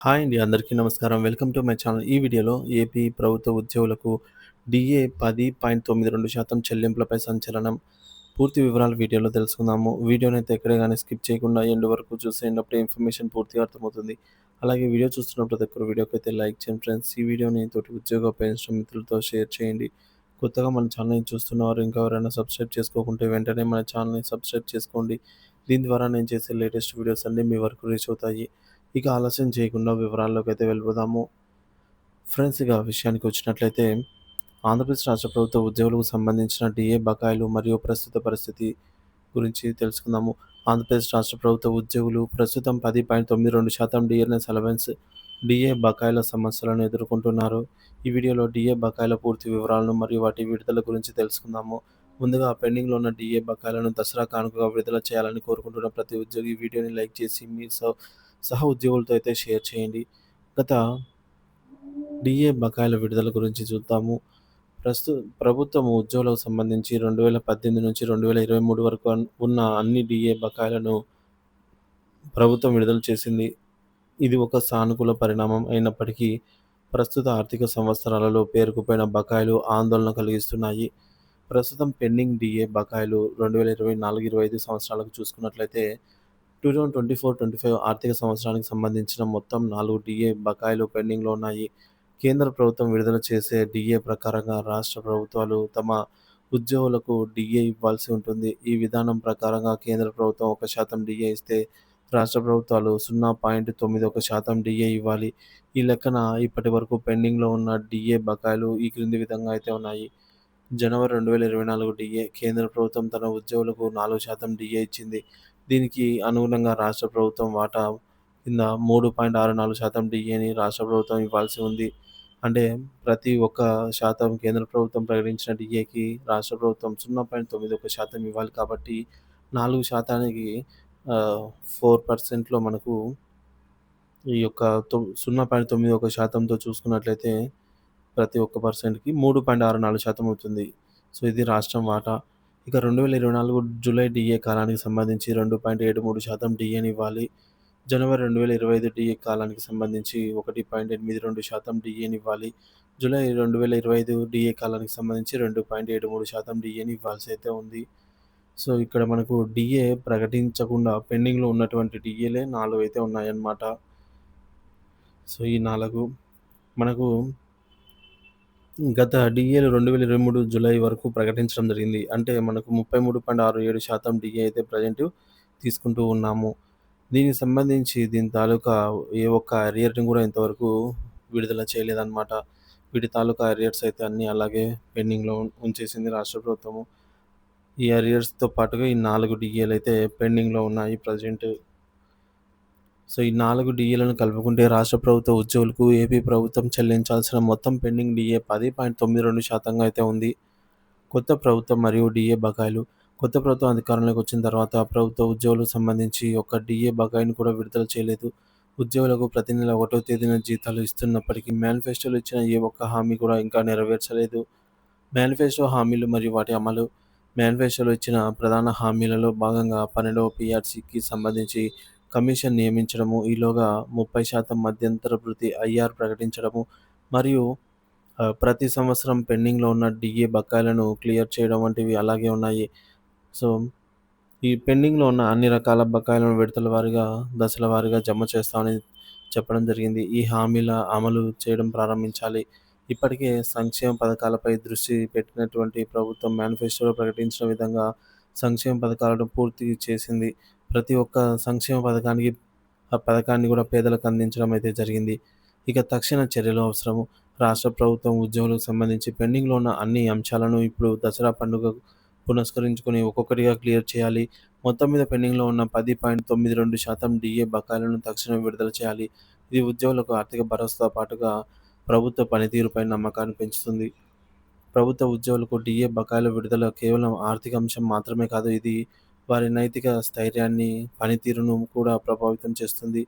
Hi అండి. అందరికీ నమస్కారం. Welcome to my channel. ఈ వీడియోలో ఏపీ ప్రభుత్వ ఉద్యోగులకు డీఏ 10.92% చెల్లింపులపై సంచలనం. పూర్తి వివరాలు వీడియోలో తెలుసుకుందాము. వీడియోనైతే ఎక్కడ గాని స్కిప్ చేయకుండా ఎండ్ వరకు చూసేయండి. అప్పుడే ఇన్ఫర్మేషన్ పూర్తిగా అర్థమవుతుంది. అలాగే వీడియో చూస్తున్న ప్రతి ఒక్కరు వీడియోకైతే లైక్ చేయండి ఫ్రెండ్స్. ఈ వీడియోని తోటి ఉద్యోగ అపేక్షణ మిత్రులతో షేర్ చేయండి. కొత్తగా మన ఛానల్‌ని చూస్తున్నవారు ఇంకా ఎవరైనా సబ్స్క్రైబ్ చేసుకోకుంటే వెంటనే మన ఛానల్‌ని సబ్స్క్రైబ్ చేసుకోండి. దీని ద్వారా నేను చేసే లేటెస్ట్ వీడియోస్ అన్నీ మీ వరకు రీచ్ అవుతాయి. ఇక ఆలస్యం చేయకుండా వివరాల్లోకైతే వెళ్ళిపోదాము. ఫ్రెండ్స్, ఇక విషయానికి వచ్చినట్లయితే ఆంధ్రప్రదేశ్ రాష్ట్ర ప్రభుత్వ ఉద్యోగులకు సంబంధించిన డీఏ బకాయిలు మరియు ప్రస్తుత పరిస్థితి గురించి తెలుసుకుందాము. ఆంధ్రప్రదేశ్ రాష్ట్ర ప్రభుత్వ ఉద్యోగులు ప్రస్తుతం 10.92% డిఎన్ఎస్ అలవెన్స్ డీఏ బకాయిల సమస్యలను ఎదుర్కొంటున్నారు. ఈ వీడియోలో డీఏ బకాయిల పూర్తి వివరాలను మరియు వాటి విడుదల గురించి తెలుసుకుందాము. ముందుగా పెండింగ్లో ఉన్న డీఏ బకాయిలను దసరా కానుకగా విడుదల చేయాలని కోరుకుంటున్న ప్రతి ఉద్యోగి ఈ వీడియోని లైక్ చేసి మీ సహ ఉద్యోగులతో అయితే షేర్ చేయండి. గత డీఏ బకాయిల విడుదల గురించి చూద్దాము. ప్రభుత్వం ఉద్యోగులకు సంబంధించి 2018 నుంచి 2023 వరకు ఉన్న అన్ని డీఏ బకాయిలను ప్రభుత్వం విడుదల చేసింది. ఇది ఒక సానుకూల పరిణామం అయినప్పటికీ ప్రస్తుత ఆర్థిక సంవత్సరాలలో పేరుకుపోయిన బకాయిలు ఆందోళన కలిగిస్తున్నాయి. ప్రస్తుతం పెండింగ్ డీఏ బకాయిలు 2024-25 సంవత్సరాలకు చూసుకున్నట్లయితే 2024-25 ఆర్థిక సంవత్సరానికి సంబంధించిన మొత్తం 4 డీఏ బకాయిలు పెండింగ్‌లో ఉన్నాయి. కేంద్ర ప్రభుత్వం విడుదల చేసే డీఏ ప్రకారంగా రాష్ట్ర ప్రభుత్వాలు తమ ఉద్యోగులకు డీఏ ఇవ్వాల్సి ఉంటుంది. ఈ విధానం ప్రకారంగా కేంద్ర ప్రభుత్వం 1% డీఏ ఇస్తే రాష్ట్ర ప్రభుత్వాలు 0.91% డీఏ ఇవ్వాలి. ఈ లెక్కన ఇప్పటివరకు పెండింగ్‌లో ఉన్న డీఏ బకాయిలు ఈ క్రింది విధంగా అయితే ఉన్నాయి. జనవరి 2024 డీఏ కేంద్ర ప్రభుత్వం తన ఉద్యోగులకు 4% డీఏ ఇచ్చింది. దీనికి అనుగుణంగా రాష్ట్ర ప్రభుత్వం వాటా కింద 3.64% డీఏని రాష్ట్ర ప్రభుత్వం ఇవ్వాల్సి ఉంది. అంటే ప్రతి ఒక్క శాతం కేంద్ర ప్రభుత్వం ప్రకటించిన డీఏకి రాష్ట్ర ప్రభుత్వం 0.91% ఇవ్వాలి. కాబట్టి 4%కి 4%లో మనకు ఈ యొక్క 0.91%తో చూసుకున్నట్లయితే ప్రతి ఒక్క పర్సెంట్‌కి 3.64% అవుతుంది. సో, ఇది రాష్ట్రం వాటా. ఇక 2024 జూలై డీఏ కాలానికి సంబంధించి 2.73% డీఏని ఇవ్వాలి. జనవరి 2025 డీఏ కాలానికి సంబంధించి 1.82% డీఏని ఇవ్వాలి. జూలై 2025 డీఏ కాలానికి సంబంధించి 2.73% డీఏని ఇవ్వాల్సి అయితే ఉంది. సో, ఇక్కడ మనకు డీఏ ప్రకటించకుండా పెండింగ్‌లో ఉన్నటువంటి డీఏలే 4 అయితే ఉన్నాయన్నమాట. సో, ఈ 4 మనకు గత డీఏలు 2023 జూలై వరకు ప్రకటించడం జరిగింది. అంటే మనకు 33.67% డీఏ అయితే ప్రెజెంట్ తీసుకుంటూ ఉన్నాము. దీనికి సంబంధించి దీని తాలూకా ఏ ఒక్క అరియర్‌ని కూడా ఇంతవరకు విడుదల చేయలేదన్నమాట. వీటి తాలూకా అరియర్స్ అయితే అన్నీ అలాగే పెండింగ్‌లో ఉంచేసింది రాష్ట్ర ప్రభుత్వము. ఈ అరియర్స్‌తో పాటుగా ఈ 4 డీఏలు అయితే పెండింగ్‌లో ఉన్నాయి ప్రెజెంట్. సో, ఈ 4 డీఏలను కలుపుకుంటే రాష్ట్ర ప్రభుత్వ ఉద్యోగులకు ఏపీ ప్రభుత్వం చెల్లించాల్సిన మొత్తం పెండింగ్ డీఏ 10.92% అయితే ఉంది. కొత్త ప్రభుత్వం మరియు డీఏ బకాయిలు. కొత్త ప్రభుత్వం అధికారంలోకి వచ్చిన తర్వాత ప్రభుత్వ ఉద్యోగులకు సంబంధించి ఒక్క డీఏ బకాయిని కూడా విడుదల చేయలేదు. ఉద్యోగులకు ప్రతి నెల 1వ తేదీన జీతాలు ఇస్తున్నప్పటికీ మేనిఫెస్టోలో ఇచ్చిన ఏ ఒక్క హామీ కూడా ఇంకా నెరవేర్చలేదు. మేనిఫెస్టో హామీలు మరియు వాటి అమలు. మేనిఫెస్టోలో ఇచ్చిన ప్రధాన హామీలలో భాగంగా 12వ పీఆర్సీకి సంబంధించి కమిషన్ నియమించడము, ఈలోగా 30% మధ్యంతర భృతి ఐఆర్ ప్రకటించడము మరియు ప్రతి సంవత్సరం పెండింగ్‌లో ఉన్న డీఏ బకాయిలను క్లియర్ చేయడం వంటివి అలాగే ఉన్నాయి. సో, ఈ పెండింగ్‌లో ఉన్న అన్ని రకాల బకాయిలను విడతల వారీగా, దశల వారీగా జమ చేస్తామని చెప్పడం జరిగింది. ఈ హామీల అమలు చేయడం ప్రారంభించాలి. ఇప్పటికే సంక్షేమ పథకాలపై దృష్టి పెట్టినటువంటి ప్రభుత్వం మేనిఫెస్టోలో ప్రకటించిన విధంగా సంక్షేమ పథకాలను పూర్తి చేసింది. ప్రతి ఒక్క సంక్షేమ పథకాన్ని కూడా పేదలకు అందించడం అయితే జరిగింది. ఇక తక్షణ చర్యలు అవసరము. రాష్ట్ర ప్రభుత్వం ఉద్యోగులకు సంబంధించి పెండింగ్‌లో ఉన్న అన్ని అంశాలను ఇప్పుడు దసరా పండుగ పురస్కరించుకొని ఒక్కొక్కటిగా క్లియర్ చేయాలి. మొత్తం మీద పెండింగ్‌లో ఉన్న 10.92% డీఏ బకాయిలను తక్షణమే విడుదల చేయాలి. ఇది ఉద్యోగులకు ఆర్థిక భరోసాతో పాటుగా ప్రభుత్వ పనితీరుపై నమ్మకాన్ని పెంచుతుంది. ప్రభుత్వ ఉద్యోగులకు డీఏ బకాయిల విడుదల కేవలం ఆర్థిక అంశం మాత్రమే కాదు, ఇది వారి నైతిక స్థైర్యాన్ని, పనితీరును కూడా ప్రభావితం చేస్తుంది.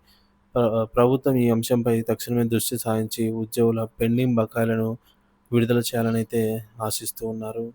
ప్రభుత్వం ఈ అంశంపై తక్షణమే దృష్టి సారించి ఉద్యోగుల పెండింగ్ బకాయిలను విడుదల చేయాలని అయితే ఆశిస్తూ ఉన్నారు.